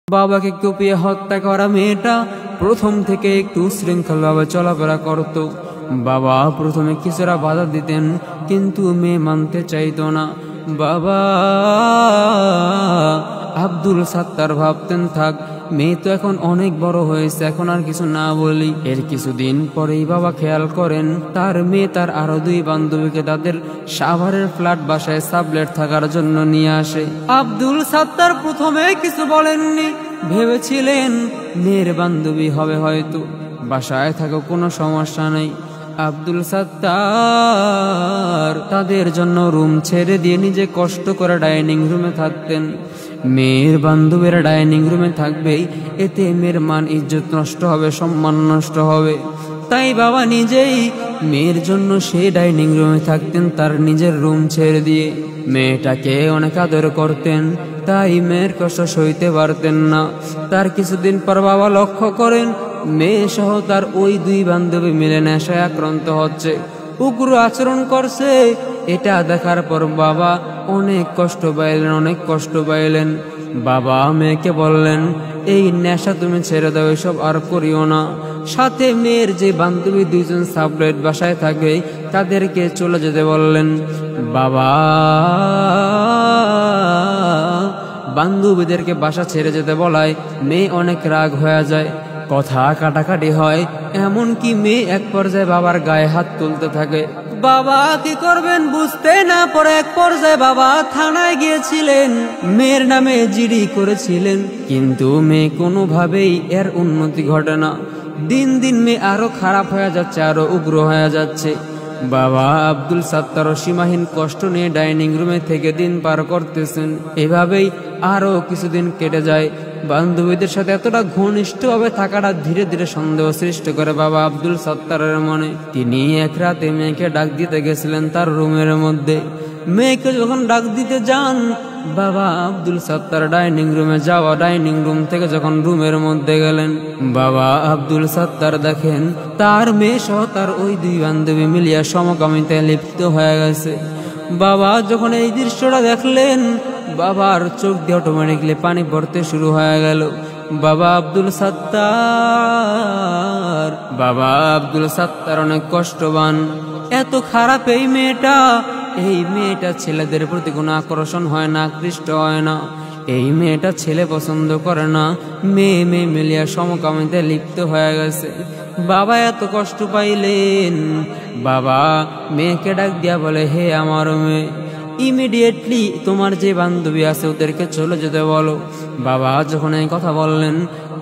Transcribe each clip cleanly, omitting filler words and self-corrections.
বাবাকে কুপিয়ে হত্যা করা মেয়েটা প্রথম থেকে একটু শৃঙ্খলভাবে চলাফেরা করত। বাবা প্রথমে কিছুটা বাধা দিতেন, কিন্তু মেয়ে মানতে চাইতো না। বাবা আব্দুল সাত্তার ভাবতেন, থাক, মেয়ে তো এখন অনেক বড় হয়েছে, এখন আর কিছু না বলি। এর কিছুদিন পরেই বাবা খেয়াল করেন তার মেয়ে তার আরো দুই বান্ধবীকে তাদের সাভারের ফ্ল্যাট বাসায় সাবলেট থাকার জন্য নিয়ে আসে। আব্দুল সাত্তার প্রথমে কিছু বলেননি, ভেবেছিলেন মেয়ের বান্ধবী হবে, হয়তো বাসায় থাকো, কোনো সমস্যা নেই। আব্দুল সাত্তার তাদের জন্য রুম ছেড়ে দিয়ে নিজে কষ্ট করে ডাইনিং রুমে থাকতেন। মেয়ের বান্ধবীরা ডাইনিং রুমে থাকবেই, এতে মেয়ের মান ইজ্জত নষ্ট হবে, সম্মান নষ্ট হবে। তাই বাবা নিজেই মেয়ের জন্য সেই ডাইনিং রুমে থাকতেন, তার নিজের রুম ছেড়ে দিয়ে। মেয়েটাকে অনেক আদর করতেন, তাই মেয়ের কষ্ট সইতে পারতেন না। তার কিছুদিন পর বাবা লক্ষ্য করেন মেয়ে সহ তার ওই দুই বান্ধবী মিলে নেশায় আক্রান্ত হচ্ছে, উগ্র আচরণ করছে। এটা দেখার পর বাবা অনেক কষ্ট পাইলেন। বাবা মেয়েকে বললেন, এই নেশা তুমি ছেড়ে দাও, এসব আর করিও না। সাথে মেয়ের যে বান্ধবী দুইজন সাবলেট বাসায় থাকে তাদেরকে চলে যেতে বললেন। বাবা বান্ধবীদেরকে বাসা ছেড়ে যেতে বলায় মেয়ে অনেক রাগ হয়ে যায়, কথা কাটাকাটি হয়, এমনকি মেয়ে এক পর্যায়ে বাবার গায়ে হাত তুলতে থাকে। বাবা কি করবেন বুঝতে না পারে এক পর্যায়ে বাবা থানায় গিয়েছিলেন, মেয়ের নামে জিডি করেছিলেন, কিন্তু মেয়ে কোনোভাবেই এর উন্নতি ঘটে না। দিন দিন মেয়ে আরো খারাপ হয়ে যাচ্ছে, আরো উগ্র হয়ে যাচ্ছে। বাবা আব্দুল সাত্তার সীমাহীন কষ্ট নিয়ে ডাইনিং রুমে থেকে দিন পার করতেছেন। এভাবেই আরো কিছুদিন কেটে যায়। বান্ধবীদের সাথে এতটা ঘনিষ্ঠভাবে থাকাটা ধীরে ধীরে সন্দেহ সৃষ্টি করে বাবা আব্দুল সাত্তারের মনে। তিনি এক রাতে মেয়েকে ডাক দিতে গেছিলেন তার রুমের মধ্যে। মেয়েকে যখন ডাক দিতে যান, বাবা আব্দুল সাত্তার ডাইনিং রুম থেকে যখন রুমের মধ্যে গেলেন, বাবা আব্দুল সাত্তার দেখেন তার মেয়ে সহ তার ওই দুই বান্ধবী মিলিয়া সমকামিতায় লিপ্ত হয়ে গেছে। বাবা যখন এই দৃশ্যটা দেখলেন, বাবার চোখ দিয়ে অটোমেটিকলি পানি পড়তে শুরু হয়ে গেল। বাবা আব্দুল সাত্তার অনেক কষ্টবান। এত খারাপ এই মেয়েটা ছেলেদের প্রতি কোনো আকর্ষণ হয় না, আকৃষ্ট হয় না। এই মেয়েটা ছেলে পছন্দ করে না, মেয়ে মিলিয়া সমকামিতায় লিপ্ত হয়ে গেছে। বাবা এত কষ্ট পাইলেন, বাবা মেয়েকে ডাক দিয়া বলে, হে আমার মেয়ে, ইমিডিয়েটলি তোমার যে বান্ধবী আছে ওদেরকে চলে যেতে বলো। বাবা যখন এই কথা বললেন,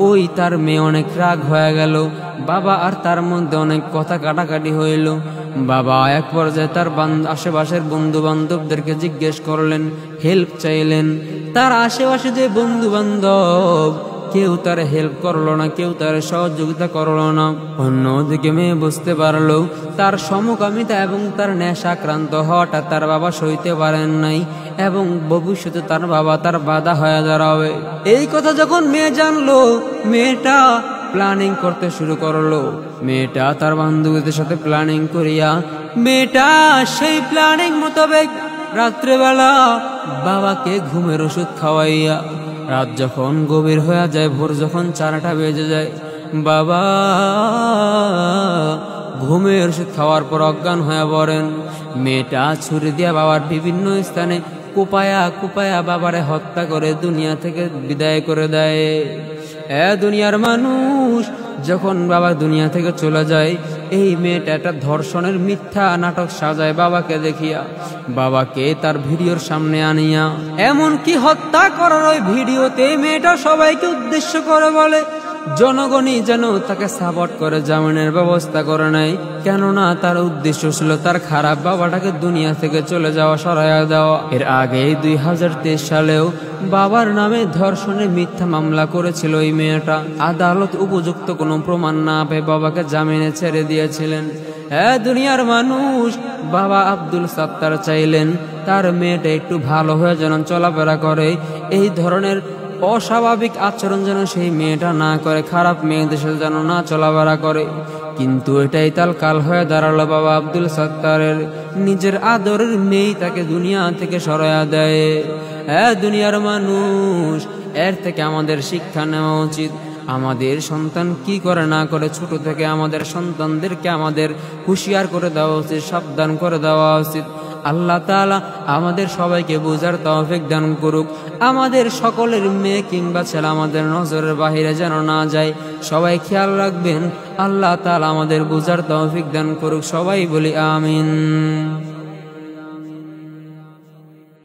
ওই তার মেয়ে অনেক রাগ হয়ে গেল। বাবা আর তার মধ্যে অনেক কথা কাটাকাটি হইল। বাবা এক পর্যায়ে তার আশেপাশের বন্ধু বান্ধবদেরকে জিজ্ঞেস করলেন, হেল্প চাইলেন। তার আশেপাশে যে বন্ধু বান্ধব কেউ তার হেল্প করলো না, কেউ তার সহযোগিতা করলো না। অন্যদিকে মেয়ে বুঝতে পারলো তার সমকামিতা এবং তার নেশাক্রান্ত হওয়াটা তার বাবা সইতে পারেন নাই, এবং ভবিষ্যতে তার বাবা তার বাধা হয়ে দাঁড়াবে। এই কথা যখন মেয়ে জানলো, মেয়েটা প্ল্যানিং করতে শুরু করলো। মেয়েটা তার বান্ধবীদের সাথে প্ল্যানিং করিয়া মেয়েটা সেই প্ল্যানিং মোতাবেক রাত্রেবেলা বাবাকে ঘুমের ওষুধ খাওয়াইয়া, রাত যখন গভীর হয়ে যায়, ভোর যখন 4টা বেজে যায়, বাবা ঘুমের ওষুধ খাওয়ার পর অজ্ঞান হয়ে পড়েন। মেয়েটা ছুরি দিয়া বাবার বিভিন্ন স্থানে কুপায়া বাবারে হত্যা করে দুনিয়া থেকে বিদায় করে দেয়। দুনিয়ার মানুষ যখন বাবা দুনিয়া থেকে চলে যায়, এই মেয়েটা একটা ধর্ষণের মিথ্যা নাটক সাজায় বাবাকে দেখিয়া, বাবাকে তার ভিডিওর সামনে আনিয়া, এমনকি হত্যা করার ওই ভিডিওতে মেয়েটা সবাইকে উদ্দেশ্য করে বলে, জনগণই যেন তাকে সাপোর্ট করে জামিনের ব্যবস্থা করে নেয়, কেননা তার উদ্দেশ্য ছিল তার খারাপ বাবাটাকে দুনিয়া থেকে চলে যাওয়া, সরাইয়া দেওয়া। এর আগে 2023 সালেও বাবার নামে ধর্ষণের মিথ্যা মামলা করেছিল এই মেয়েটা। আদালত উপযুক্ত কোনো প্রমাণ না পেয়ে বাবাকে জামিনে ছেড়ে দিয়েছিলেন। দুনিয়ার মানুষ, বাবা আব্দুল সাত্তার চাইলেন তার মেয়েটা একটু ভালো হয়ে যেন চলাফেরা করে, এই ধরনের অস্বাভাবিক আচরণ যেন সেই মেয়েটা না করে, খারাপ মেয়েদের সাথে যেন না চলাফেরা করে। কিন্তু এটাই তাল কাল হয়ে দাঁড়ালো বাবা আব্দুল সাত্তারের। নিজের আদরের মেয়ে তাকে দুনিয়া থেকে সরাইয়া দেয়। দুনিয়ার মানুষ, এর থেকে আমাদের শিক্ষা নেওয়া উচিত। আমাদের সন্তান কি করে না করে ছোট থেকে আমাদের সন্তানদেরকে আমাদের হুঁশিয়ার করে দেওয়া উচিত, সাবধান করে দেওয়া উচিত। আল্লাহ তাআলা আমাদের সবাইকে বুঝার তৌফিক দান করুক। আমাদের সকলের মেয়ে কিংবা ছেলে আমাদের নজরের বাহিরে যেন না যায়, সবাই খেয়াল রাখবেন। আল্লাহ তাআলা আমাদের বুঝার তৌফিক দান করুক। সবাই বলি আমিন।